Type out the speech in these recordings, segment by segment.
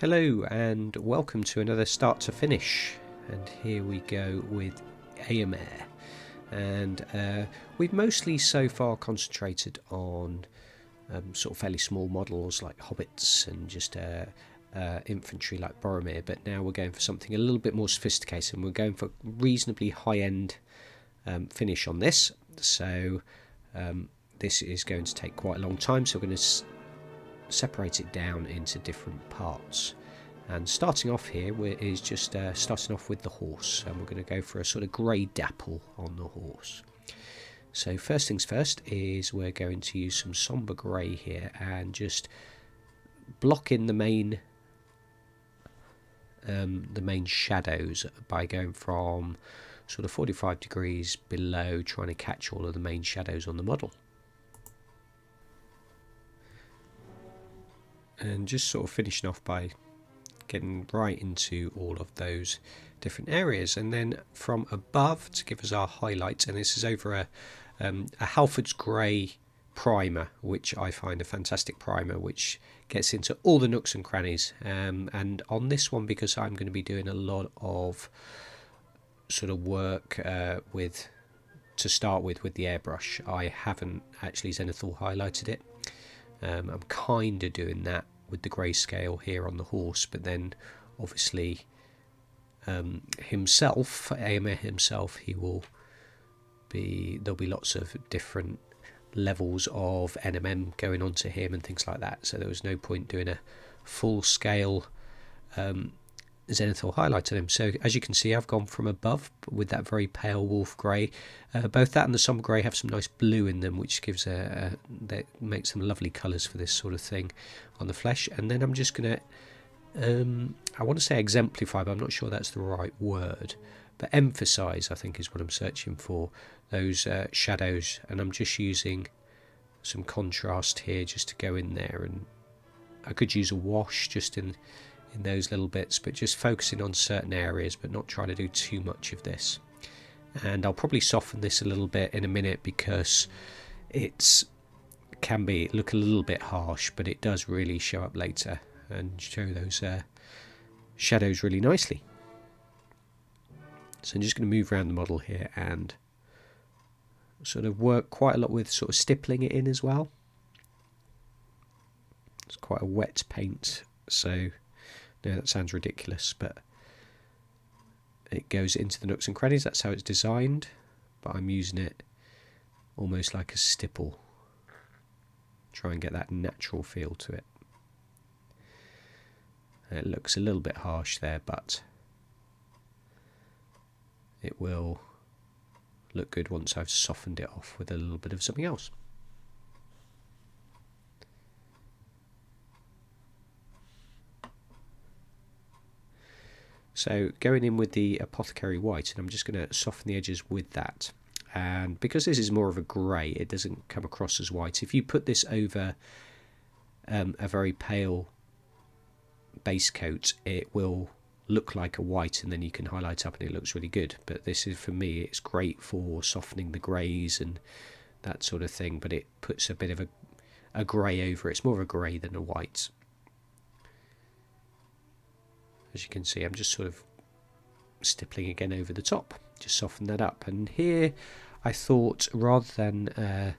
Hello and welcome to another start to finish, and here we go with Eomer, and we've mostly so far concentrated on sort of fairly small models like hobbits and just infantry like Boromir, but now we're going for something a little bit more sophisticated, and we're going for reasonably high-end finish on this. So this is going to take quite a long time, so we're going to separate it down into different parts. And starting off here is just starting off with the horse, and we're going to go for a sort of grey dapple on the horse. So first things first is we're going to use some sombre grey here and just block in the main shadows by going from sort of 45 degrees below, trying to catch all of the main shadows on the model. And just sort of finishing off by getting right into all of those different areas, and then from above to give us our highlights, and this is over a Halford's Grey primer, which I find a fantastic primer, which gets into all the nooks and crannies, and on this one, because I'm going to be doing a lot of sort of work to start with the airbrush, I haven't actually zenithal highlighted it. I'm kind of doing that with the grayscale here on the horse, but then obviously Eomer himself, there'll be lots of different levels of NMM going on to him and things like that, so there was no point doing a full scale zenithal highlight on him. So as you can see, I've gone from above with that very pale wolf grey. Both that and the sombre grey have some nice blue in them, which gives that makes some lovely colours for this sort of thing on the flesh. And then I'm just going to I want to say exemplify, but I'm not sure that's the right word, but emphasise, I think, is what I'm searching for, those shadows. And I'm just using some contrast here just to go in there, and I could use a wash just in those little bits, but just focusing on certain areas, but not trying to do too much of this. And I'll probably soften this a little bit in a minute, because it can look a little bit harsh, but it does really show up later and show those shadows really nicely. So I'm just going to move around the model here and sort of work quite a lot with sort of stippling it in as well. It's quite a wet paint, so no, that sounds ridiculous, but it goes into the nooks and crannies. That's how it's designed, but I'm using it almost like a stipple. Try and get that natural feel to it. It looks a little bit harsh there, but it will look good once I've softened it off with a little bit of something else. So going in with the Apothecary white, and I'm just going to soften the edges with that. And because this is more of a grey, it doesn't come across as white. If you put this over a very pale base coat, it will look like a white, and then you can highlight up and it looks really good. But this is, for me, it's great for softening the greys and that sort of thing, but it puts a bit of a grey over it. It's more of a grey than a white. As you can see, I'm just sort of stippling again over the top, just soften that up. And here I thought, rather than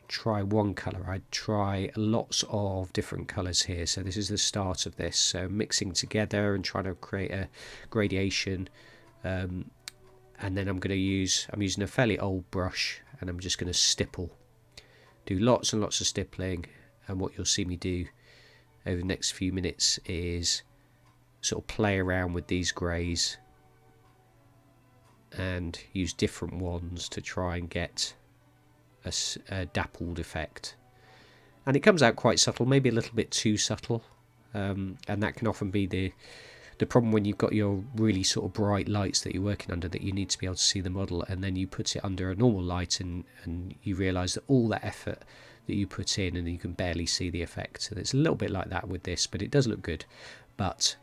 try one colour, I'd try lots of different colours here. So this is the start of this, so mixing together and trying to create a gradation. And then I'm using a fairly old brush, and I'm just going to stipple, do lots and lots of stippling. And what you'll see me do over the next few minutes is sort of play around with these greys and use different ones to try and get a dappled effect. And it comes out quite subtle, maybe a little bit too subtle, and that can often be the problem when you've got your really sort of bright lights that you're working under, that you need to be able to see the model, and then you put it under a normal light and you realise that all that effort that you put in, and you can barely see the effect. And it's a little bit like that with this, but it does look good, but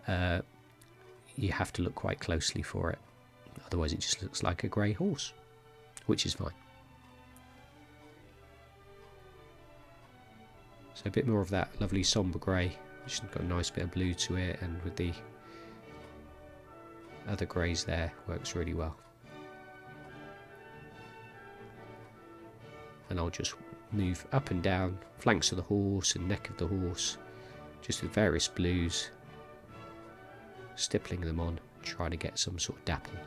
you have to look quite closely for it, otherwise it just looks like a grey horse, which is fine. So a bit more of that lovely sombre grey, which has got a nice bit of blue to it, and with the other greys there, works really well. And I'll just move up and down flanks of the horse and neck of the horse, just with various blues, stippling them on, trying to get some sort of dapple.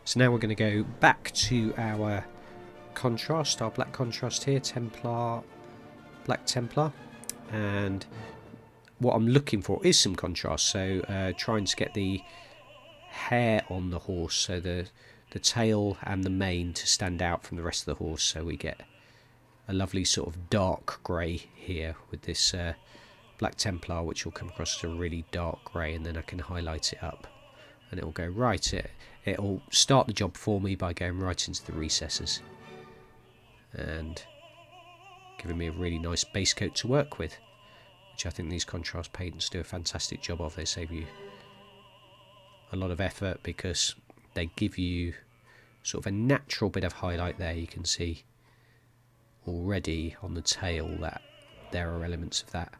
So now we're going to go back to our contrast, our black contrast here, Templar, Black Templar, and what I'm looking for is some contrast, so trying to get the hair on the horse, so the tail and the mane to stand out from the rest of the horse, so we get a lovely sort of dark grey here with this Black Templar, which will come across as a really dark grey, and then I can highlight it up and it will go right. It'll start the job for me by going right into the recesses and giving me a really nice base coat to work with, which I think these contrast paints do a fantastic job of. They save you a lot of effort because they give you sort of a natural bit of highlight there. You can see already on the tail that there are elements of that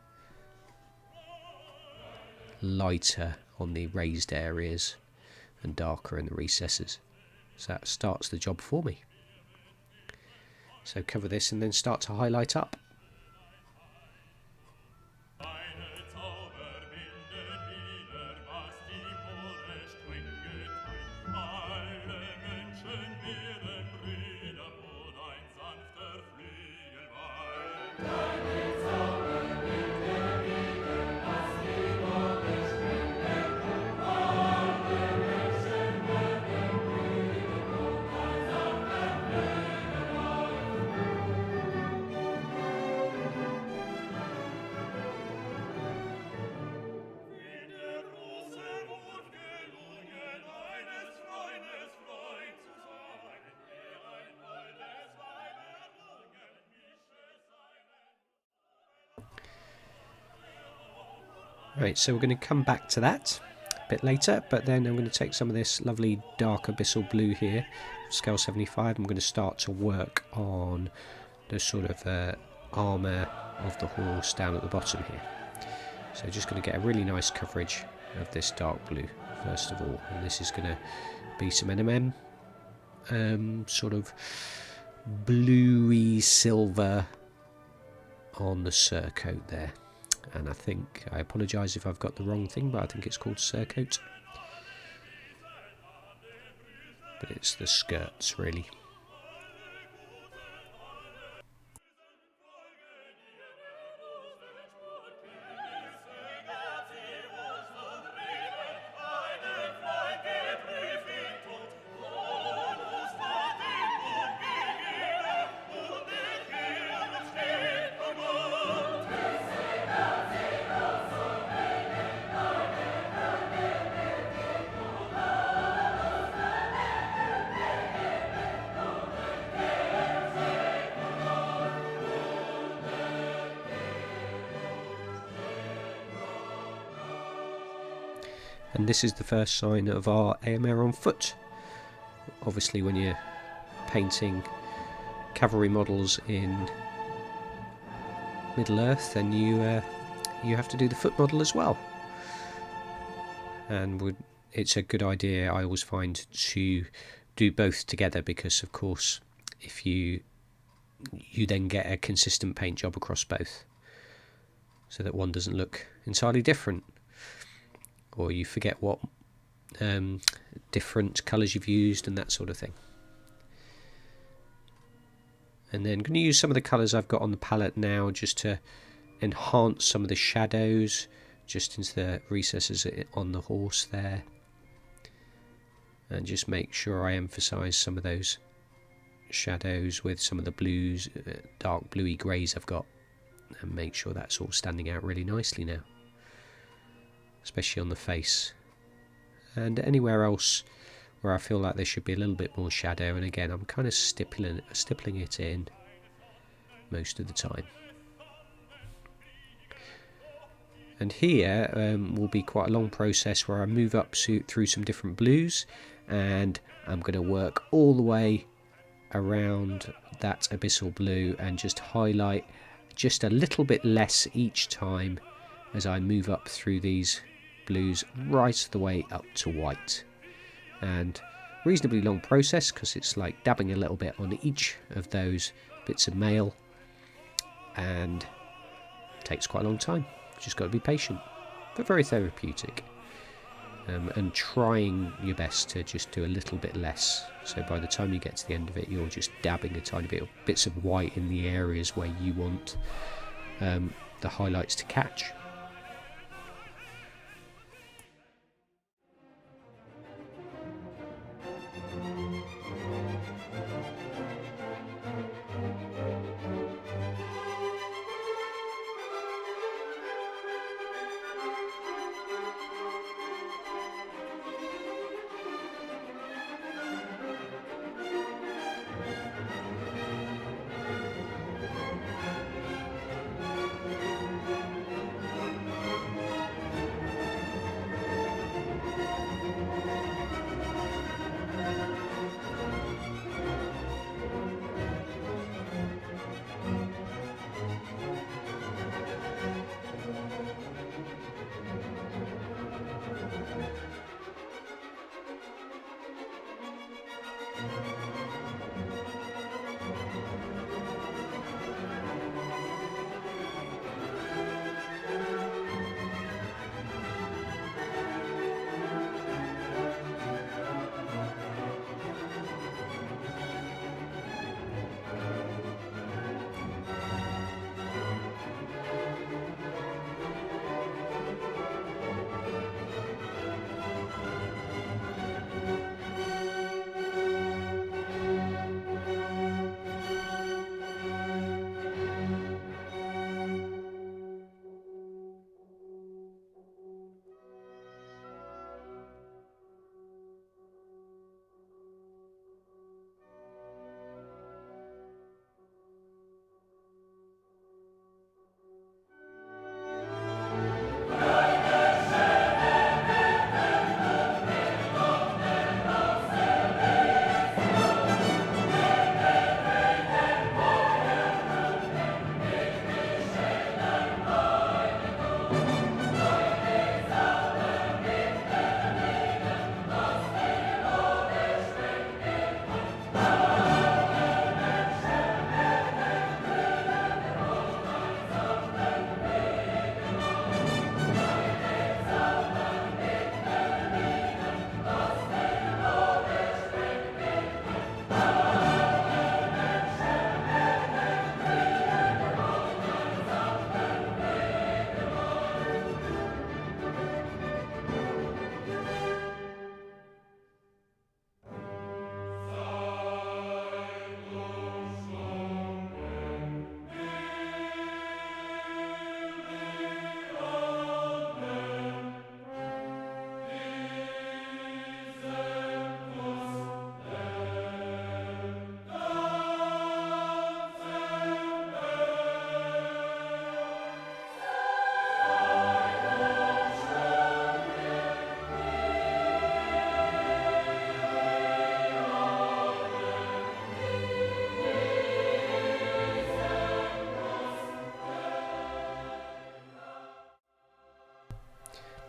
lighter on the raised areas and darker in the recesses. So that starts the job for me. So cover this and then start to highlight up. Right, so we're going to come back to that a bit later, but then I'm going to take some of this lovely dark abyssal blue here, scale 75. I'm going to start to work on the sort of armour of the horse down at the bottom here. So just going to get a really nice coverage of this dark blue first of all, and this is going to be some NMM, sort of bluey silver on the surcoat there. And I think, I apologise if I've got the wrong thing, but I think it's called surcoat. But it's the skirts really. And this is the first sign of our Eomer on foot. Obviously when you're painting cavalry models in Middle Earth, then you have to do the foot model as well. And it's a good idea, I always find, to do both together, because of course if you then get a consistent paint job across both. so that one doesn't look entirely different, or you forget what different colours you've used and that sort of thing. And then I'm going to use some of the colours I've got on the palette now just to enhance some of the shadows just into the recesses on the horse there, and just make sure I emphasise some of those shadows with some of the blues, dark bluey greys I've got, and make sure that's all standing out really nicely now, especially on the face. And anywhere else where I feel like there should be a little bit more shadow, and again I'm kind of stippling it in most of the time. And here will be quite a long process where I move up through some different blues, and I'm going to work all the way around that abyssal blue and just highlight just a little bit less each time as I move up through these blues right the way up to white. And reasonably long process because it's like dabbing a little bit on each of those bits of mail, and takes quite a long time. Just got to be patient, but very therapeutic, and trying your best to just do a little bit less, so by the time you get to the end of it you're just dabbing a tiny bit of bits of white in the areas where you want the highlights to catch.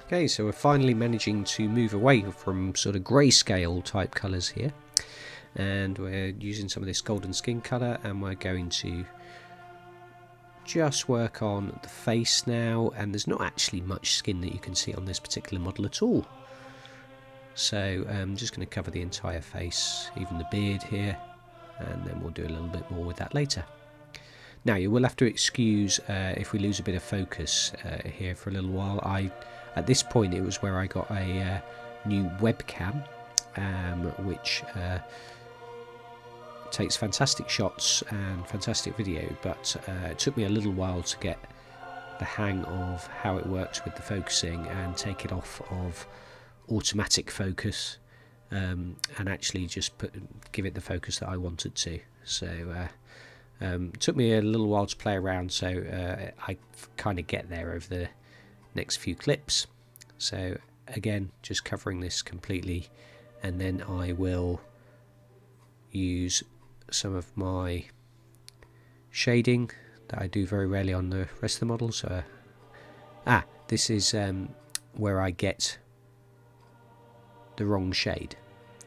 Okay, so we're finally managing to move away from sort of grayscale type colours here, and we're using some of this golden skin colour, and we're going to just work on the face now, and there's not actually much skin that you can see on this particular model at all. So I'm just going to cover the entire face, even the beard here, and then we'll do a little bit more with that later. Now you will have to excuse if we lose a bit of focus here for a little while. At this point it was where I got a new webcam, which takes fantastic shots and fantastic video, but it took me a little while to get the hang of how it works with the focusing and take it off of automatic focus and actually just give it the focus that I wanted to. So it took me a little while to play around, so I kind of get there over the next few clips. So again, just covering this completely, and then I will use some of my shading that I do very rarely on the rest of the models. This is where I get the wrong shade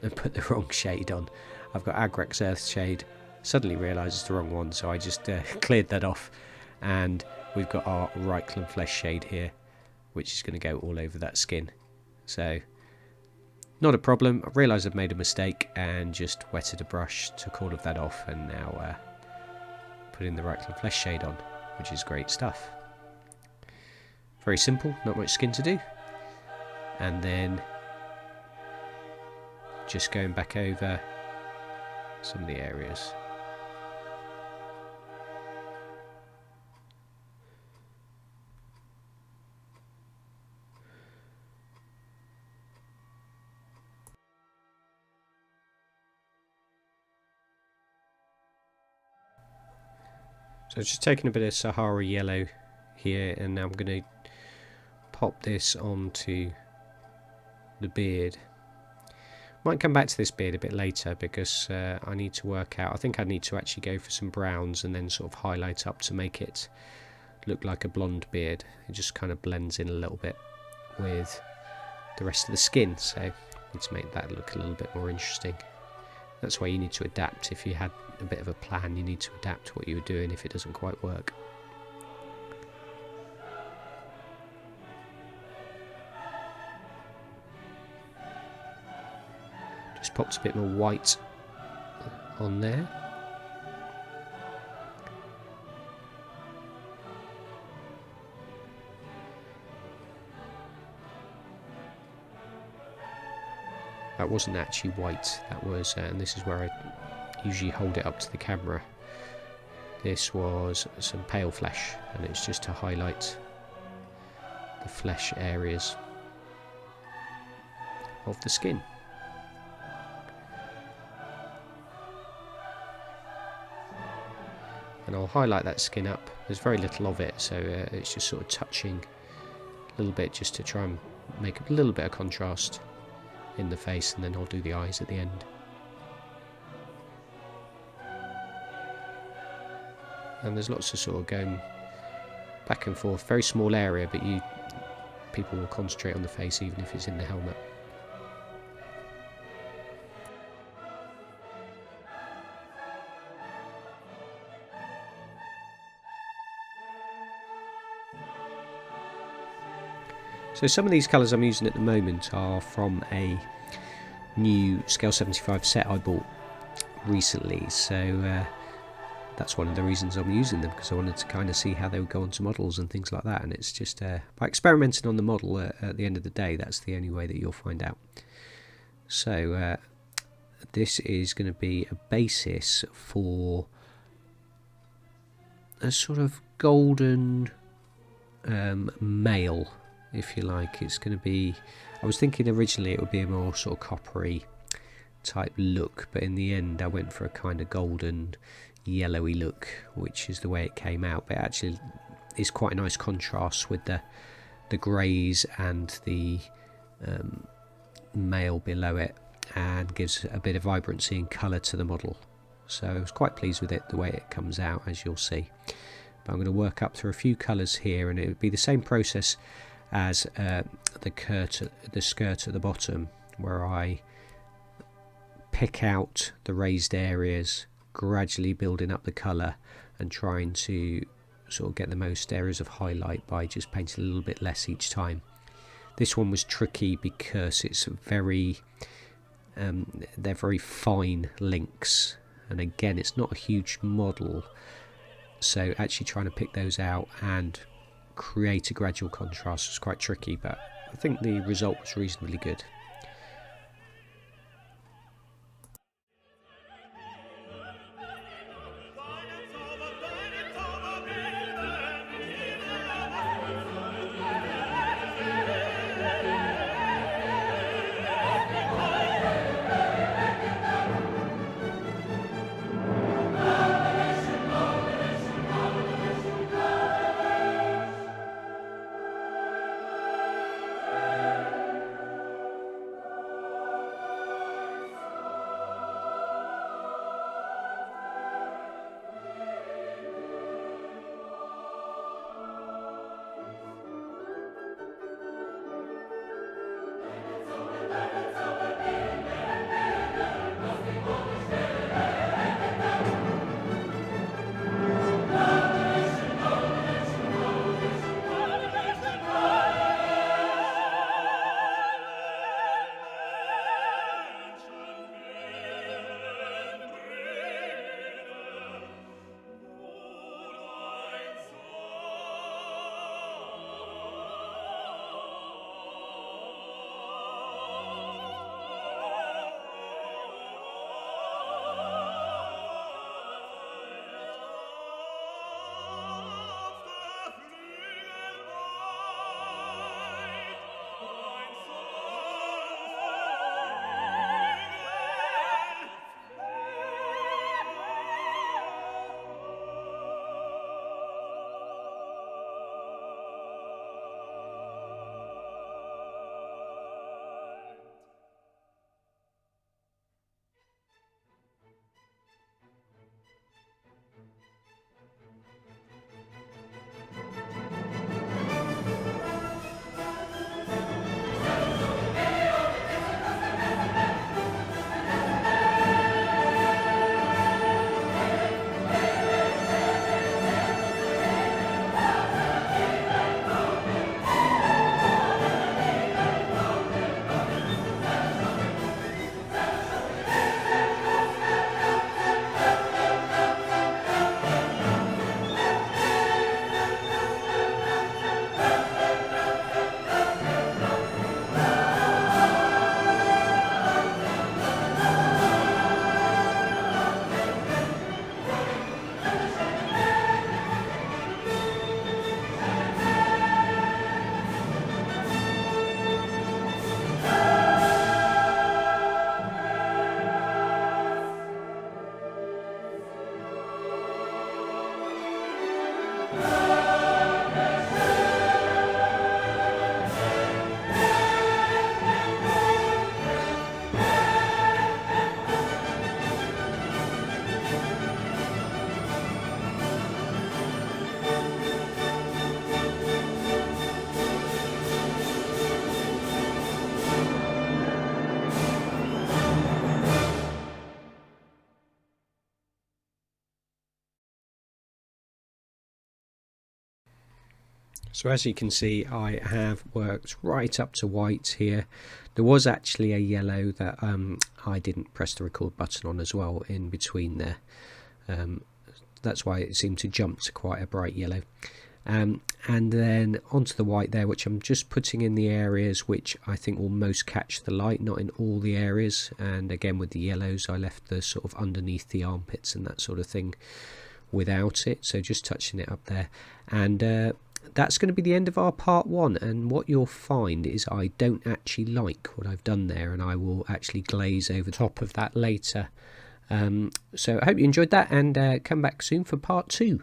and put the wrong shade on. I've got Agrex Earth shade, suddenly realised it's the wrong one, so I just cleared that off, and we've got our REIKLAND flesh shade here, which is going to go all over that skin. So not a problem. I realised I've made a mistake and just wetted a brush, took all of that off, and now putting the REIKLAND flesh shade on, which is great stuff. Very simple, not much skin to do. And then just going back over some of the areas. So just taking a bit of Sahara yellow here, and now I'm going to pop this onto the beard. Might come back to this beard a bit later because I need to work out. I think I need to actually go for some browns and then sort of highlight up to make it look like a blonde beard. It just kind of blends in a little bit with the rest of the skin, so I need to make that look a little bit more interesting. That's why you need to adapt. If you had a bit of a plan, you need to adapt what you were doing if it doesn't quite work. Just popped a bit more white on there. That wasn't actually white, that was, and this is where I usually hold it up to the camera. This was some pale flesh, and it's just to highlight the flesh areas of the skin. And I'll highlight that skin up. There's very little of it, so it's just sort of touching a little bit just to try and make a little bit of contrast in the face, and then I'll do the eyes at the end. And there's lots of sort of going back and forth, very small area, but people will concentrate on the face even if it's in the helmet. So some of these colours I'm using at the moment are from a new Scale 75 set I bought recently, so that's one of the reasons I'm using them, because I wanted to kind of see how they would go onto models and things like that, and it's just by experimenting on the model at the end of the day, that's the only way that you'll find out. So this is going to be a basis for a sort of golden male, if you like. It's going to be, I was thinking originally it would be a more sort of coppery type look, but in the end I went for a kind of golden yellowy look, which is the way it came out, but it actually is quite a nice contrast with the greys and the male below it, and gives a bit of vibrancy and colour to the model. So I was quite pleased with it, the way it comes out, as you'll see. But I'm going to work up through a few colours here, and it would be the same process as the skirt at the bottom, where I pick out the raised areas, gradually building up the colour and trying to sort of get the most areas of highlight by just painting a little bit less each time. This one was tricky because it's very they're very fine links, and again it's not a huge model, so actually trying to pick those out and create a gradual contrast was quite tricky, but I think the result was reasonably good. So as you can see, I have worked right up to white here. There was actually a yellow that I didn't press the record button on as well in between there. That's why it seemed to jump to quite a bright yellow. And then onto the white there, which I'm just putting in the areas which I think will most catch the light, not in all the areas. And again with the yellows, I left the sort of underneath the armpits and that sort of thing without it, so just touching it up there. And that's going to be the end of our part 1, and what you'll find is I don't actually like what I've done there, and I will actually glaze over top of that later. So I hope you enjoyed that, and come back soon for part 2.